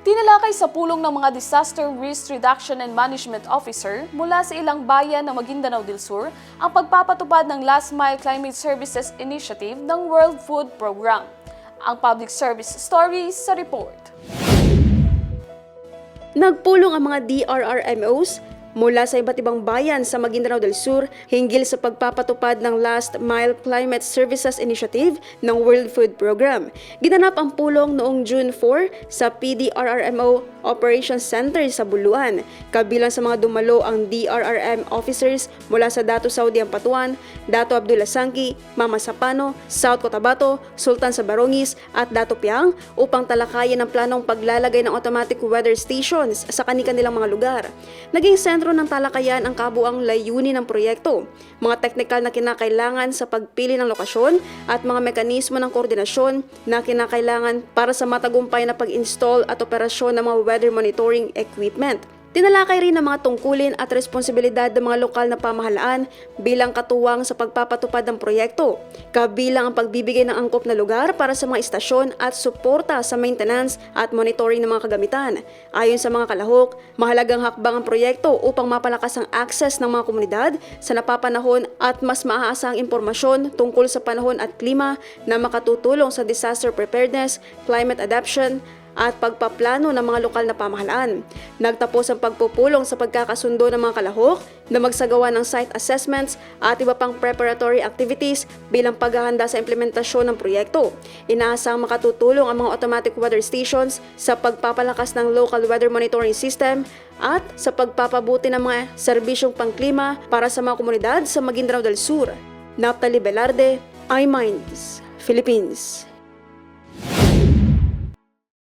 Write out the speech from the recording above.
Tinalakay sa pulong ng mga Disaster Risk Reduction and Management Officer mula sa ilang bayan ng Maguindanao del Sur ang pagpapatupad ng Last Mile Climate Services Initiative ng World Food Program. Ang public service stories sa report. Nagpulong ang mga DRRMOs mula sa iba't ibang bayan sa Maguindanao del Sur hinggil sa pagpapatupad ng Last Mile Climate Services Initiative ng World Food Program. Ginanap ang pulong noong June 4 sa PDRRMO Operations Center sa Buluan. Kabilang sa mga dumalo ang DRRM officers mula sa Dato Saudi Ampatuan, Dato Abdullah Sangki, Mama Sapano, South Cotabato, Sultan Sabarongis at Dato Piang upang talakayan ang planong paglalagay ng automatic weather stations sa kanilang mga lugar. Naging sentro ng talakayan ang kabuang layunin ng proyekto, mga teknikal na kinakailangan sa pagpili ng lokasyon at mga mekanismo ng koordinasyon na kinakailangan para sa matagumpay na pag-install at operasyon ng mga weather monitoring equipment. Tinalakay rin ang mga tungkulin at responsibilidad ng mga lokal na pamahalaan bilang katuwang sa pagpapatupad ng proyekto, kabilang ang pagbibigay ng angkop na lugar para sa mga istasyon at suporta sa maintenance at monitoring ng mga kagamitan. Ayon sa mga kalahok, mahalagang hakbang ang proyekto upang mapalakas ang access ng mga komunidad sa napapanahon at mas maaasahang impormasyon tungkol sa panahon at klima na makatutulong sa disaster preparedness, climate adaptation, at pagpaplano ng mga lokal na pamahalaan. Nagtapos ang pagpupulong sa pagkakasundo ng mga kalahok na magsagawa ng site assessments at iba pang preparatory activities bilang paghahanda sa implementasyon ng proyekto. Inaasang makatutulong ang mga automatic weather stations sa pagpapalakas ng local weather monitoring system at sa pagpapabuti ng mga serbisyong pangklima para sa mga komunidad sa Maguindanao del Sur. Naphtali Velarde, iMinds, Philippines.